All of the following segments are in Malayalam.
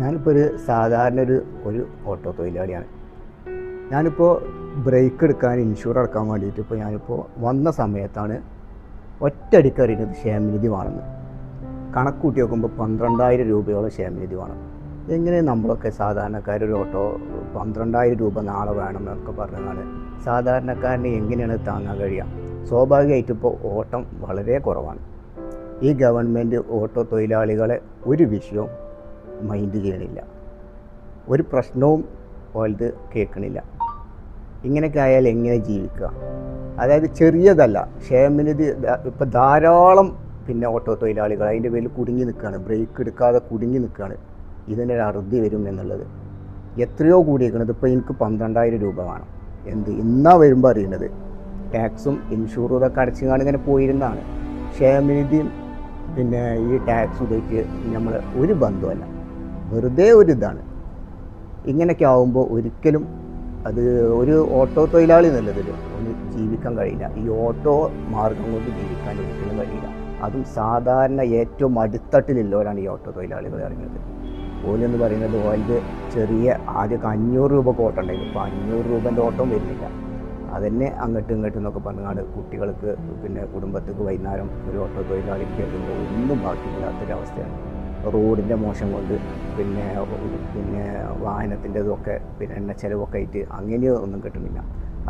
ഞാനിപ്പോൾ സാധാരണ ഒരു ഓട്ടോ തൊഴിലാളിയാണ്. ഞാനിപ്പോൾ ബ്രേക്ക് എടുക്കാൻ ഇൻഷുർ അടക്കാൻ വേണ്ടിയിട്ട് ഞാനിപ്പോൾ വന്ന സമയത്താണ് ഒറ്റയടിക്ക് അറിയുന്നത് ക്ഷേമനിധി വേണമെന്ന്. കണക്ക് കൂട്ടി നോക്കുമ്പോൾ 12,000 രൂപയോളം ക്ഷേമനിധി വേണം. എങ്ങനെ നമ്മളൊക്കെ സാധാരണക്കാരൊരു ഓട്ടോ 12,000 രൂപ നാളെ വേണം എന്നൊക്കെ പറഞ്ഞാണ് സാധാരണക്കാരന് എങ്ങനെയാണ് താങ്ങാൻ കഴിയുക? സ്വാഭാവികമായിട്ട് ഇപ്പോൾ ഓട്ടം വളരെ കുറവാണ്. ഈ ഗവൺമെൻറ് ഓട്ടോ തൊഴിലാളികളെ ഒരു വിഷയവും മൈൻഡ് ചെയ്യണില്ല, ഒരു പ്രശ്നവും ഓലത് കേൾക്കണില്ല. ഇങ്ങനെയൊക്കെ ആയാൽ എങ്ങനെ ജീവിക്കുക? അതായത് ചെറിയതല്ല, ക്ഷേമനിധി ഇപ്പോൾ ധാരാളം ഓട്ടോ തൊഴിലാളികൾ അതിൻ്റെ പേരിൽ കുടുങ്ങി നിൽക്കുകയാണ്, ബ്രേക്ക് എടുക്കാതെ കുടുങ്ങി നിൽക്കുകയാണ്. ഇതിനൊരു അറുതി വരും എന്നുള്ളത് എത്രയോ കൂടിയിരിക്കുന്നത്. ഇപ്പോൾ എനിക്ക് 12,000 രൂപ വേണം. ഇന്നാ വരുമ്പോൾ അറിയുന്നത് ടാക്സും ഇൻഷുറും ഇതൊക്കെ അടച്ചുകൊണ്ട് ഇങ്ങനെ പോയിരുന്നതാണ്. ക്ഷേമനിധിയും ഈ ടാക്സ് ഉപയോഗിച്ച് നമ്മൾ ഒരു ബന്ധമല്ല, വെറുതെ ഒരു ഇതാണ്. ഇങ്ങനെയൊക്കെ ആകുമ്പോൾ ഒരിക്കലും അത് ഒരു ഓട്ടോ തൊഴിലാളി എന്നുള്ളതിൽ ഒന്ന് ജീവിക്കാൻ കഴിയില്ല. ഈ ഓട്ടോ മാർഗം കൊണ്ട് ജീവിക്കാൻ ഒരിക്കലും കഴിയില്ല. അതും സാധാരണ ഏറ്റവും അടിത്തട്ടിലുള്ളവരാണ് ഈ ഓട്ടോ തൊഴിലാളികൾ ഇറങ്ങുന്നത്. ഓലെന്ന് പറയുന്നത് ഓലത് ചെറിയ ആദ്യമൊക്കെ 500 രൂപ ഓട്ടം ഉണ്ടായിരുന്നു. ഇപ്പോൾ 500 രൂപൻ്റെ ഓട്ടം വരുന്നില്ല. അതന്നെ അങ്ങോട്ടും ഇങ്ങോട്ടും എന്നൊക്കെ പറഞ്ഞാണ് കുട്ടികൾക്ക് കുടുംബത്തേക്ക് വൈകുന്നേരം ഒരു ഓട്ടോ തൊഴിലാളിക്ക് കേൾക്കുമ്പോൾ ഒന്നും ബാക്കിയില്ലാത്തൊരവസ്ഥയാണ്. റോഡിൻ്റെ മോശം കൊണ്ട് വാഹനത്തിൻ്റെ ഇതൊക്കെ എണ്ണ ചിലവൊക്കെ ആയിട്ട് അങ്ങനെ ഒന്നും കിട്ടുന്നില്ല.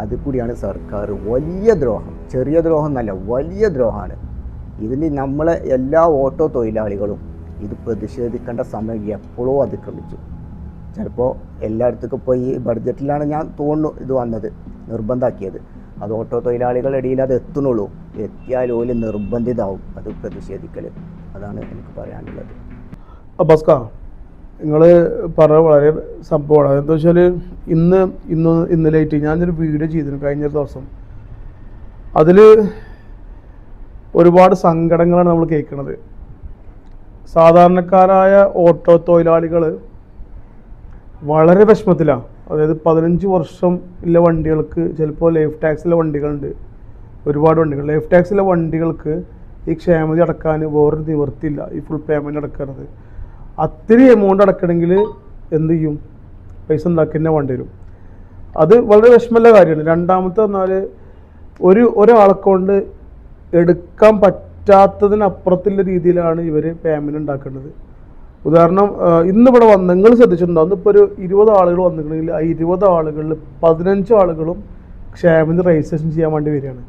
അതിൽ കൂടിയാണ് സർക്കാർ വലിയ ദ്രോഹം, ചെറിയ ദ്രോഹം എന്നല്ല, വലിയ ദ്രോഹമാണ്. ഇതിന് നമ്മളെ എല്ലാ ഓട്ടോ തൊഴിലാളികളും ഇത് പ്രതിഷേധിക്കേണ്ട സമയം എപ്പോഴോ അതിക്രമിച്ചു. ചിലപ്പോൾ എല്ലായിടത്തേക്കും ഇപ്പോൾ ഈ ബഡ്ജറ്റിലാണ് ഞാൻ തോന്നുന്നു ഇത് വന്നത്, നിർബന്ധമാക്കിയത്. അത് ഓട്ടോ തൊഴിലാളികളുടെ ഇടയിൽ അത് എത്തുന്നുള്ളൂ. എത്തിയാൽ ഓല് നിർബന്ധിതാവും അത് പ്രതിഷേധിക്കൽ. അതാണ് എനിക്ക് പറയാനുള്ളത്. അബ്ബാസ്ക, നിങ്ങൾ പറഞ്ഞ വളരെ സംഭവമാണ്. അതെന്താ വെച്ചാൽ ഇന്നലെയായിട്ട് ഞാനൊരു വീഡിയോ ചെയ്തിരുന്നു കഴിഞ്ഞ ദിവസം. അതിൽ ഒരുപാട് സങ്കടങ്ങളാണ് നമ്മൾ കേൾക്കുന്നത്. സാധാരണക്കാരായ ഓട്ടോ തൊഴിലാളികൾ വളരെ വിഷമത്തിലാണ്. അതായത് 15 വർഷം ഉള്ള വണ്ടികൾക്ക് ചിലപ്പോൾ ലൈഫ് ടാക്സിലെ വണ്ടികളുണ്ട്, ഒരുപാട് വണ്ടികൾ. ലൈഫ് ടാക്സിലെ വണ്ടികൾക്ക് ഈ ക്ഷേമനിധി അടക്കാൻ വേറൊരു നിവൃത്തിയില്ല, ഈ ഫുൾ പേയ്മെൻറ്റ് അടക്കുന്നത്. അത്രയും എമൗണ്ട് അടക്കണമെങ്കിൽ എന്ത് ചെയ്യും? പൈസ ഉണ്ടാക്കി തന്നെ വേണ്ടി വരും. അത് വളരെ വിഷമമുള്ള കാര്യമാണ്. രണ്ടാമത്തെ പറഞ്ഞാൽ ഒരാളെ കൊണ്ട് എടുക്കാൻ പറ്റാത്തതിനപ്പുറത്തുള്ള രീതിയിലാണ് ഇവർ പേയ്മെൻറ്റ് ഉണ്ടാക്കേണ്ടത്. ഉദാഹരണം, ഇന്നിവിടെ നിങ്ങൾ ശ്രദ്ധിച്ചിട്ടുണ്ടാവും, ഇന്നിപ്പോൾ ഒരു 20 ആളുകൾ വന്നിട്ടുണ്ടെങ്കിൽ ആ 20 ആളുകളിൽ 15 ആളുകളും ക്ഷേമനിധി രജിസ്ട്രേഷൻ ചെയ്യാൻ വേണ്ടി വരികയാണ്.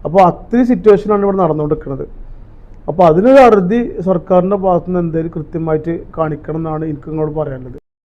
അപ്പോൾ അത്രയും സിറ്റുവേഷനാണ് ഇവിടെ നടന്നുകൊണ്ടിരിക്കുന്നത്. അപ്പോൾ അതിനൊരു അറുതി സർക്കാരിൻ്റെ ഭാഗത്തുനിന്ന് എന്തെങ്കിലും കൃത്യമായിട്ട് കാണിക്കണം എന്നാണ് എനിക്ക് നിങ്ങളോട് പറയാനുള്ളത്.